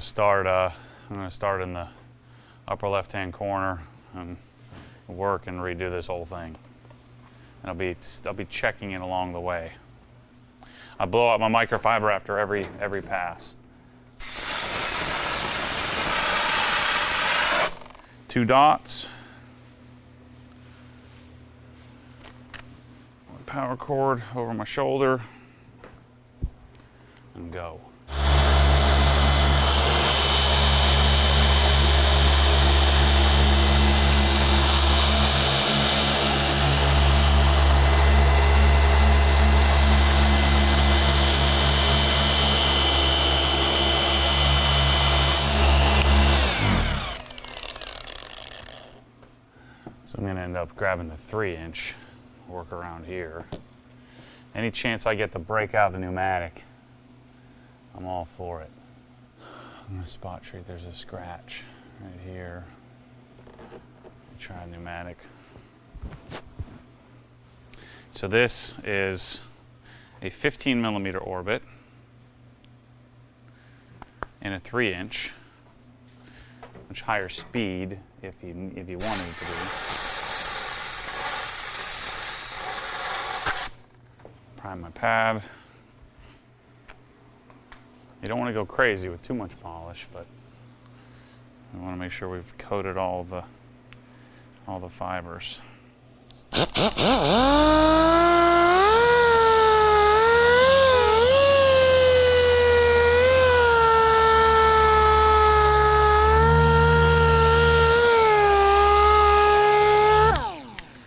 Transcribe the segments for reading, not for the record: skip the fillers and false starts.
start in the upper left-hand corner and work and redo this whole thing. And I'll be checking it along the way. I blow out my microfiber after every pass. 2 dots. Power cord over my shoulder and go. So I'm going to end up grabbing the 3-inch, work around here. Any chance I get to break out the pneumatic, I'm all for it. I'm going to spot treat. There's a scratch right here. Try a pneumatic. So this is a 15 millimeter orbit and a 3-inch, much higher speed if you wanted it to be. Prime my pad. You don't want to go crazy with too much polish, but we want to make sure we've coated all the fibers.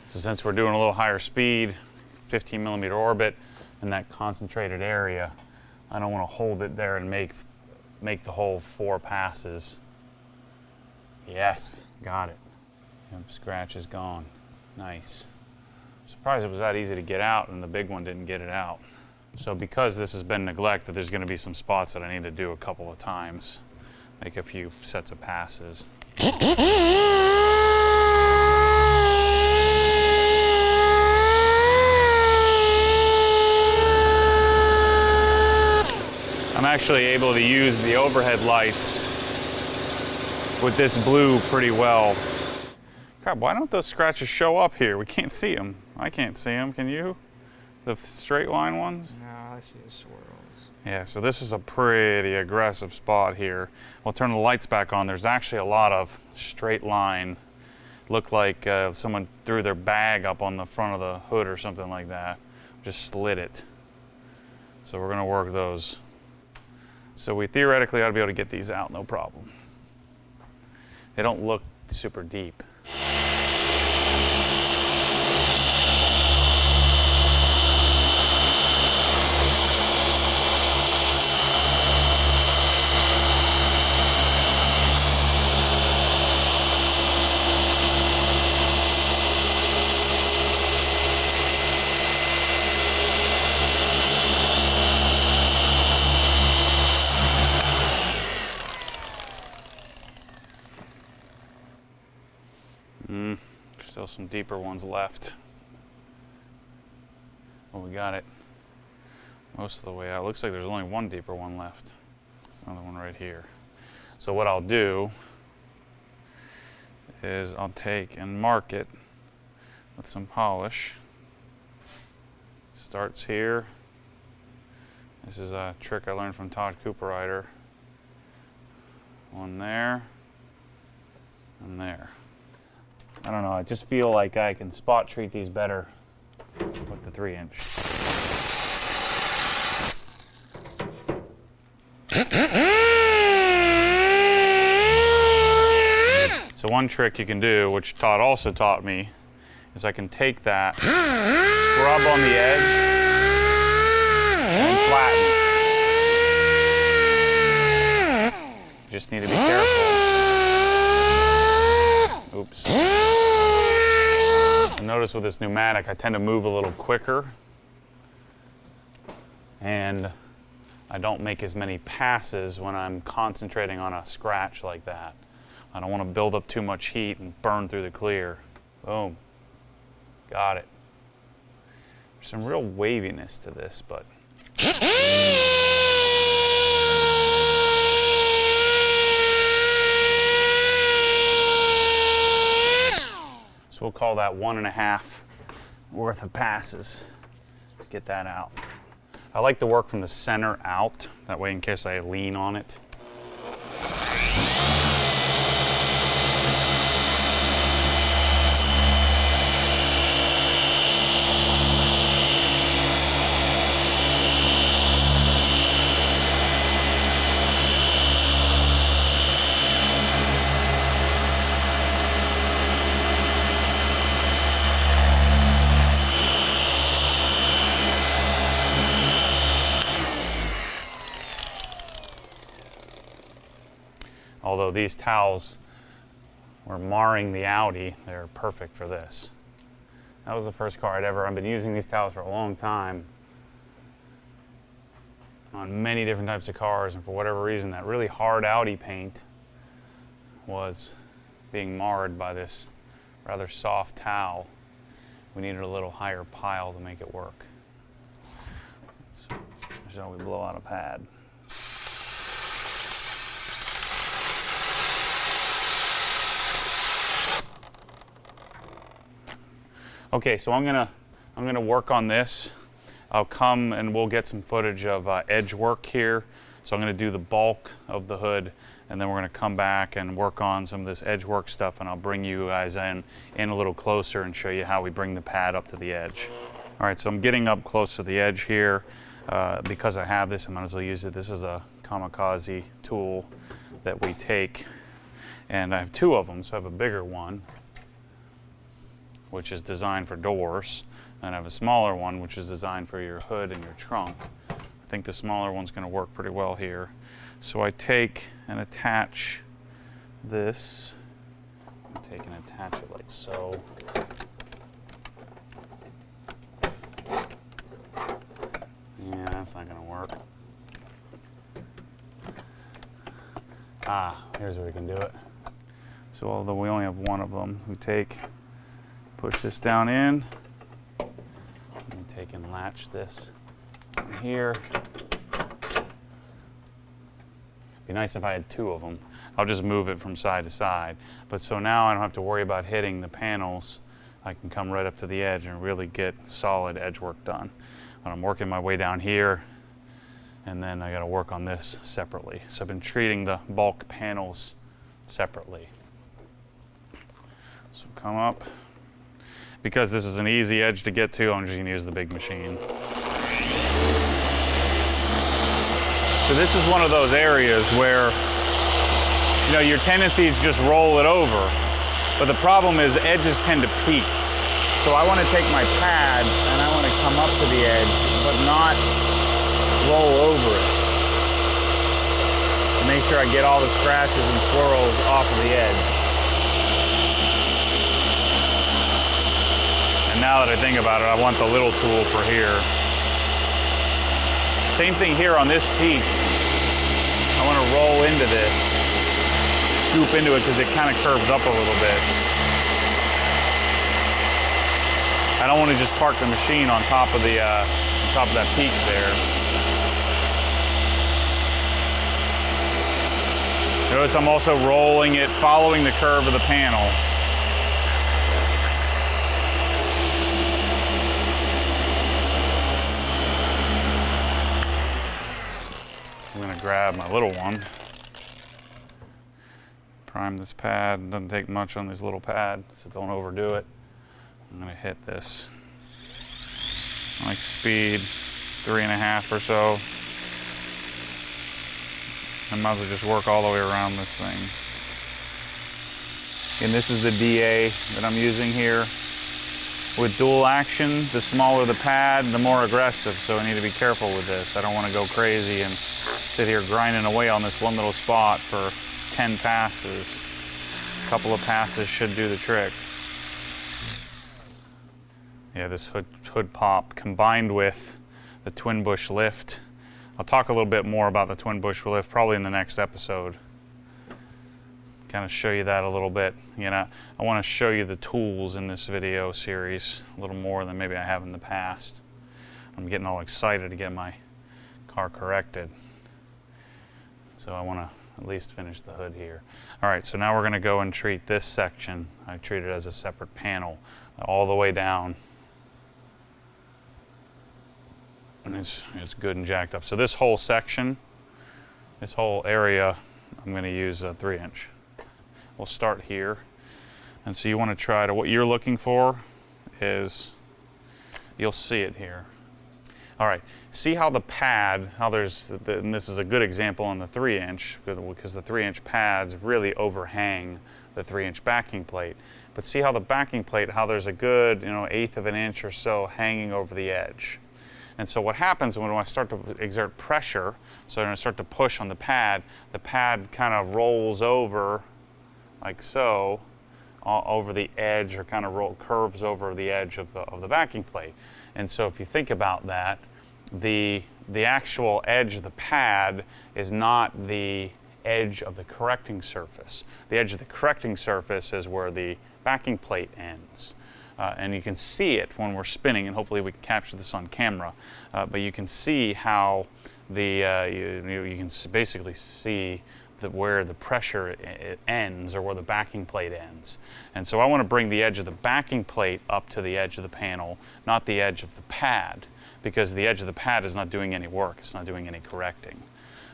So since we're doing a little higher speed, 15 millimeter orbit in that concentrated area, I don't want to hold it there and make the whole 4 passes. Yes, got it. Yep, scratch is gone. Nice. I'm surprised it was that easy to get out and the big one didn't get it out. So because this has been neglected, there's going to be some spots that I need to do a couple of times. Make a few sets of passes. I'm actually able to use the overhead lights with this blue pretty well. Crap, why don't those scratches show up here? We can't see them. I can't see them, can you? The straight line ones? No, I see the swirls. Yeah, so this is a pretty aggressive spot here. We'll turn the lights back on. There's actually a lot of straight line. Looked like someone threw their bag up on the front of the hood or something like that. Just slid it. So we're gonna work those. So we theoretically ought to be able to get these out, no problem. They don't look super deep. Still some deeper ones left. Well, we got it most of the way out. Looks like there's only one deeper one left. There's another one right here. So what I'll do is I'll take and mark it with some polish. Starts here. This is a trick I learned from Todd Cooperrider. One there and there. I don't know, I just feel like I can spot treat these better with the 3-inch. So one trick you can do, which Todd also taught me, is I can take that, scrub on the edge, and flatten. You just need to be careful. Oops. Notice with this pneumatic, I tend to move a little quicker and I don't make as many passes when I'm concentrating on a scratch like that. I don't want to build up too much heat and burn through the clear. Boom. Got it. There's some real waviness to this, but So we'll call that 1.5 worth of passes to get that out. I like to work from the center out, that way in case I lean on it. Although these towels were marring the Audi, they're perfect for this. That was the first car I've been using these towels for a long time on many different types of cars, and for whatever reason that really hard Audi paint was being marred by this rather soft towel. We needed a little higher pile to make it work. So we blow out a pad. Okay, so I'm gonna work on this. I'll come and we'll get some footage of edge work here. So I'm gonna do the bulk of the hood, and then we're gonna come back and work on some of this edge work stuff, and I'll bring you guys in a little closer and show you how we bring the pad up to the edge. All right, so I'm getting up close to the edge here. Because I have this, I might as well use it. This is a Kamikaze tool that we take, and I have 2 of them, so I have a bigger one, which is designed for doors, and I have a smaller one which is designed for your hood and your trunk. I think the smaller one's going to work pretty well here. So I take and attach this. I take and attach it like so. Yeah, that's not going to work. Here's where we can do it. So although we only have one of them, we push this down in, and take and latch this in here. Be nice if I had 2 of them. I'll just move it from side to side. But so now I don't have to worry about hitting the panels. I can come right up to the edge and really get solid edge work done. But I'm working my way down here, and then I gotta work on this separately. So I've been treating the bulk panels separately. So come up. Because this is an easy edge to get to, I'm just gonna use the big machine. So this is one of those areas where, you know, your tendency is just roll it over. But the problem is edges tend to peak. So I wanna take my pad and I wanna come up to the edge, but not roll over it. To make sure I get all the scratches and swirls off of the edge. Now that I think about it, I want the little tool for here. Same thing here on this piece. I want to roll into this, scoop into it because it kind of curves up a little bit. I don't want to just park the machine on top of that peak there. Notice I'm also rolling it, following the curve of the panel. I'm going to grab my little one, prime this pad. Doesn't take much on this little pad, so don't overdo it. I'm going to hit this. I like speed 3.5 or so. I might as well just work all the way around this thing. And this is the DA that I'm using here. With dual action, the smaller the pad, the more aggressive, so I need to be careful with this. I don't want to go crazy and sit here grinding away on this one little spot for 10 passes. A couple of passes should do the trick. Yeah, this hood pop combined with the twin bush lift. I'll talk a little bit more about the twin bush lift probably in the next episode. Kind of show you that a little bit. You know, I want to show you the tools in this video series a little more than maybe I have in the past. I'm getting all excited to get my car corrected. So I want to at least finish the hood here. All right, so now we're going to go and treat this section. I treat it as a separate panel all the way down. And it's good and jacked up. So this whole section, this whole area, I'm going to use a 3-inch. We'll start here. And so you want to try to, what you're looking for is, you'll see it here. All right, see how the pad, how there's, and this is a good example in the 3-inch, because the 3-inch pads really overhang the 3-inch backing plate. But see how the backing plate, how there's a good, 1/8 of an inch or so hanging over the edge. And so what happens when I start to exert pressure, so when I start to push on the pad kind of rolls over like so, over the edge, or kind of curves over the edge of the backing plate. And so if you think about that, the actual edge of the pad is not the edge of the correcting surface. The edge of the correcting surface is where the backing plate ends. And you can see it when we're spinning, and hopefully we can capture this on camera. But you can see how you can basically see where the pressure ends, or where the backing plate ends. And so I want to bring the edge of the backing plate up to the edge of the panel, not the edge of the pad, because the edge of the pad is not doing any work. It's not doing any correcting.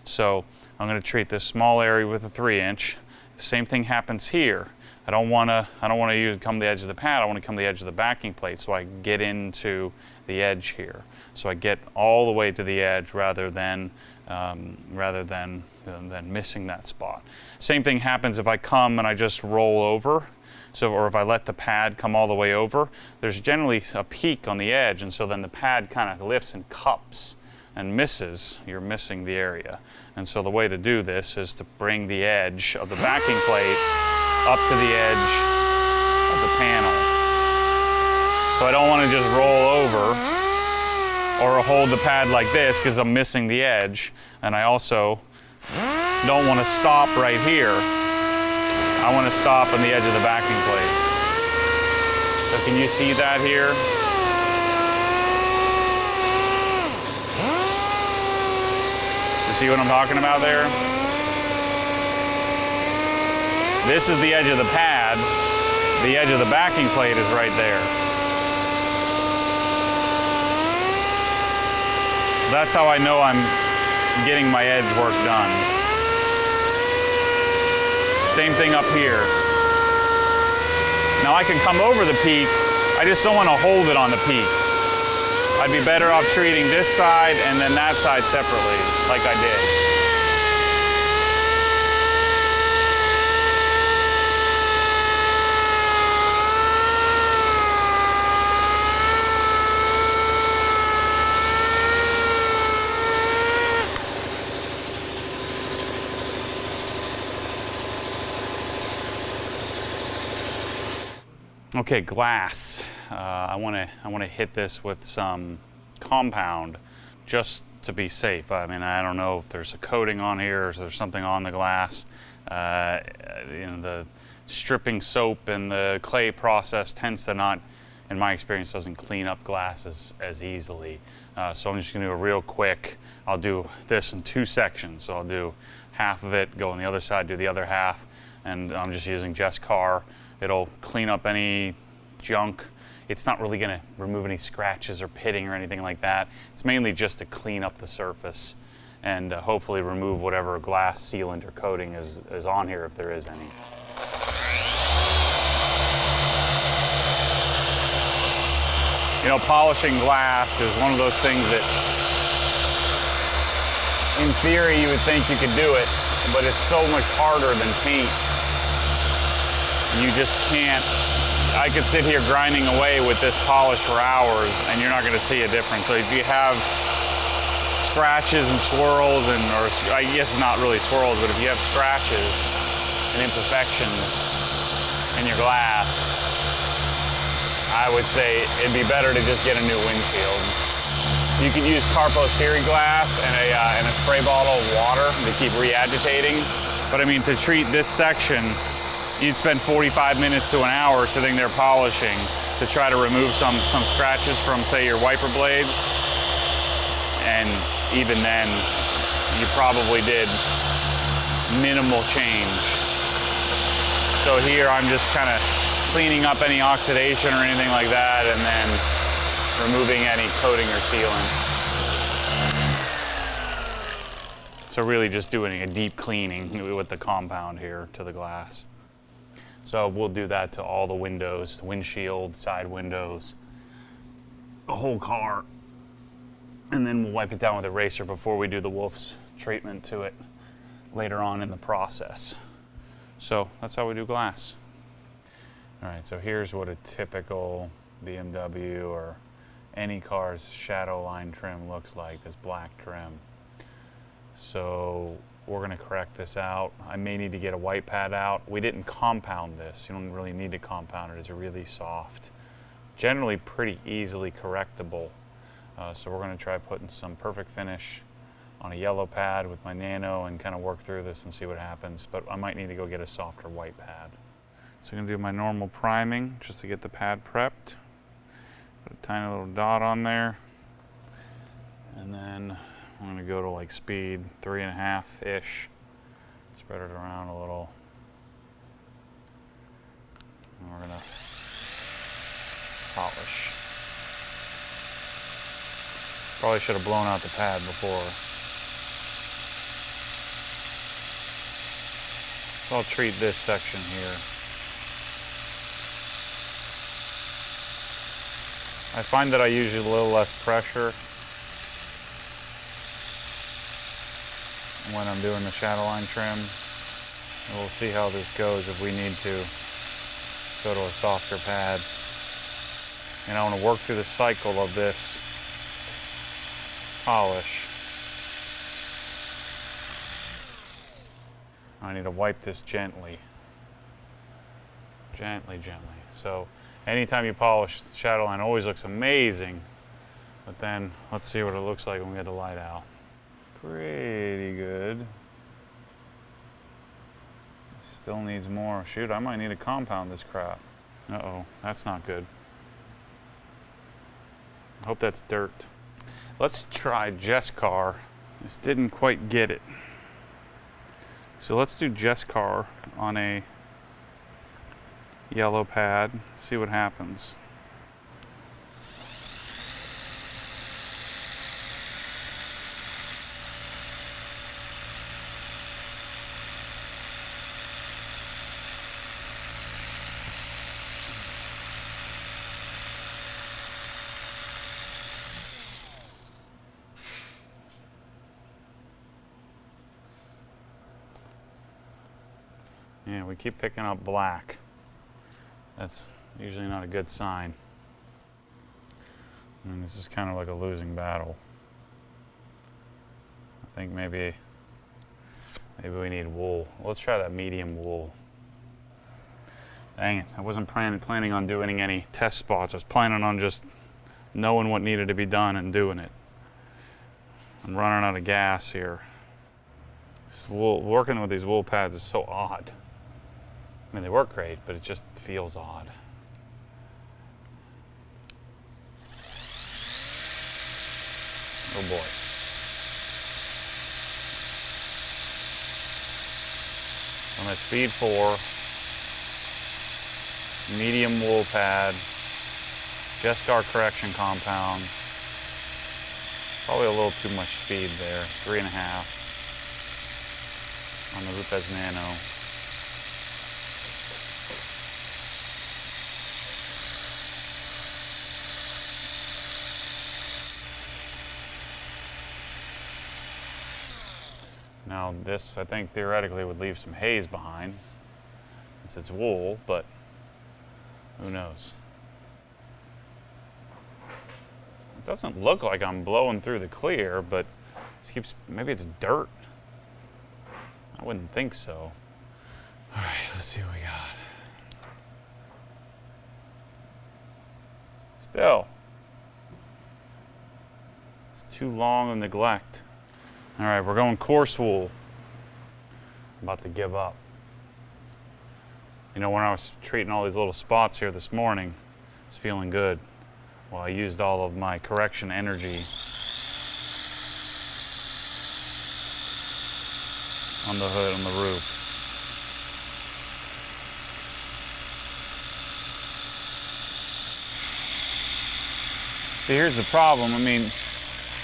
So I'm going to treat this small area with a 3-inch. The same thing happens here. I don't want to come to the edge of the pad. I want to come to the edge of the backing plate, so I get into the edge here. So I get all the way to the edge rather than missing that spot. Same thing happens if I come and I just roll over. So, or if I let the pad come all the way over, there's generally a peak on the edge, and so then the pad kind of lifts and cups and misses. You're missing the area. And so the way to do this is to bring the edge of the backing plate up to the edge of the panel. So I don't want to just roll over or hold the pad like this, because I'm missing the edge. And I also don't want to stop right here. I want to stop on the edge of the backing plate. So can you see that here? You see what I'm talking about there? This is the edge of the pad. The edge of the backing plate is right there. That's how I know I'm getting my edge work done. Same thing up here. Now I can come over the peak, I just don't want to hold it on the peak. I'd be better off treating this side and then that side separately, like I did. Okay, glass. I want to hit this with some compound just to be safe. I mean, I don't know if there's a coating on here or if there's something on the glass. The stripping soap and the clay process tends to not, in my experience, doesn't clean up glass as easily. So I'm just going to do a real quick. I'll do this in 2 sections. So I'll do half of it, go on the other side, do the other half, and I'm just using Just Car. It'll clean up any junk. It's not really going to remove any scratches or pitting or anything like that. It's mainly just to clean up the surface and hopefully remove whatever glass sealant or coating is on here, if there is any. You know, polishing glass is one of those things that, in theory, you would think you could do it, but it's so much harder than paint. You just can't. I could sit here grinding away with this polish for hours and you're not going to see a difference. So if you have scratches and swirls, or I guess not really swirls, but if you have scratches and imperfections in your glass, I would say it'd be better to just get a new windshield. You could use Carpo-Siri glass and a spray bottle of water to keep re-agitating. But I mean, to treat this section, you'd spend 45 minutes to an hour sitting there polishing to try to remove some scratches from, say, your wiper blades. And even then, you probably did minimal change. So here I'm just kind of cleaning up any oxidation or anything like that, and then removing any coating or sealant. So really just doing a deep cleaning with the compound here to the glass. So we'll do that to all the windows, windshield, side windows, the whole car. And then we'll wipe it down with an eraser before we do the Wolf's treatment to it later on in the process. So that's how we do glass. All right, so here's what a typical BMW or any car's shadow line trim looks like, this black trim. So we're gonna correct this out. I may need to get a white pad out. We didn't compound this. You don't really need to compound it. It's really soft. Generally pretty easily correctable. So we're gonna try putting some perfect finish on a yellow pad with my Nano and kind of work through this and see what happens. But I might need to go get a softer white pad. So I'm gonna do my normal priming just to get the pad prepped. Put a tiny little dot on there. And then I'm gonna go to like speed 3.5-ish. Spread it around a little. And we're gonna polish. Probably should have blown out the pad before. So I'll treat this section here. I find that I use a little less pressure when I'm doing the shadow line trim. And we'll see how this goes if we need to go to a softer pad. And I want to work through the cycle of this polish. I need to wipe this gently. Gently. So anytime you polish the shadow line, it always looks amazing. But then let's see what it looks like when we get the light out. Pretty good. Still needs more. Shoot, I might need to compound this crap. Uh-oh, that's not good. I hope that's dirt. Let's try Jesscar. Just didn't quite get it. So let's do Jesscar on a yellow pad. See what happens. Yeah, we keep picking up black. That's usually not a good sign. I mean, this is kind of like a losing battle. I think maybe we need wool. Let's try that medium wool. Dang it, I wasn't planning on doing any test spots. I was planning on just knowing what needed to be done and doing it. I'm running out of gas here. This wool, working with these wool pads is so odd. I mean, they work great, but it just feels odd. Oh boy. On that speed 4, medium wool pad, Jesscar correction compound. Probably a little too much speed there, 3.5 on the Rupes Nano. Now this, I think, theoretically would leave some haze behind, since it's wool, but who knows? It doesn't look like I'm blowing through the clear, but it keeps, maybe it's dirt. I wouldn't think so. All right, let's see what we got. Still, it's too long of neglect. All right, we're going coarse wool. I'm about to give up. You know, when I was treating all these little spots here this morning, I was feeling good. Well, I used all of my correction energy on the hood, on the roof. See, here's the problem. I mean,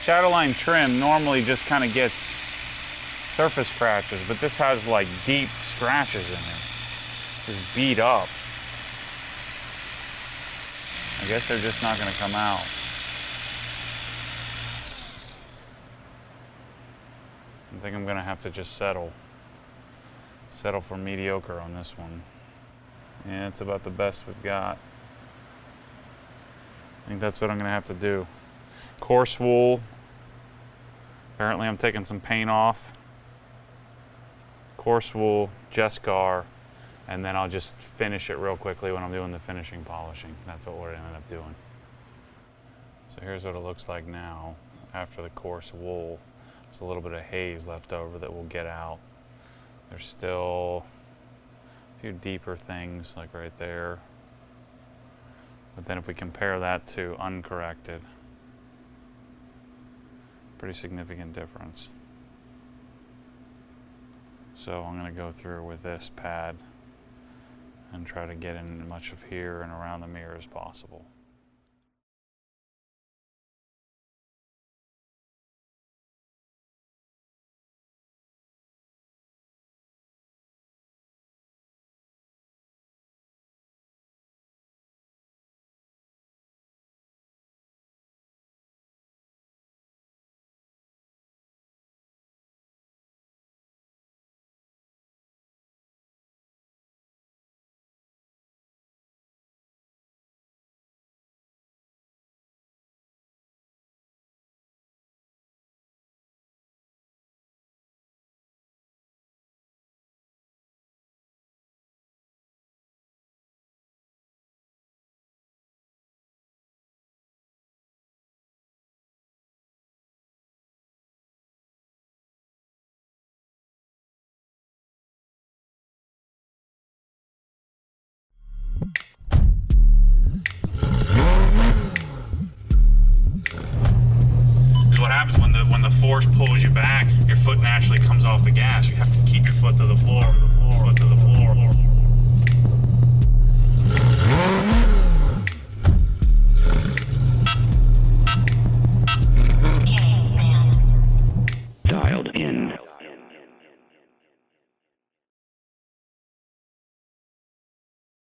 Shadowline trim normally just kind of gets surface scratches, but this has like deep scratches in it. Just beat up. I guess they're just not going to come out. I think I'm going to have to just settle for mediocre on this one. Yeah, it's about the best we've got. I think that's what I'm going to have to do. Coarse wool. Apparently I'm taking some paint off. Coarse wool, Jescar, and then I'll just finish it real quickly when I'm doing the finishing polishing. That's what we're going to end up doing. So here's what it looks like now after the coarse wool. There's a little bit of haze left over that we'll get out. There's still a few deeper things like right there. But then if we compare that to uncorrected, pretty significant difference. So I'm going to go through with this pad and try to get in as much of here and around the mirror as possible. What happens when the force pulls you back, your foot naturally comes off the gas. You have to keep your foot to the floor, to the floor.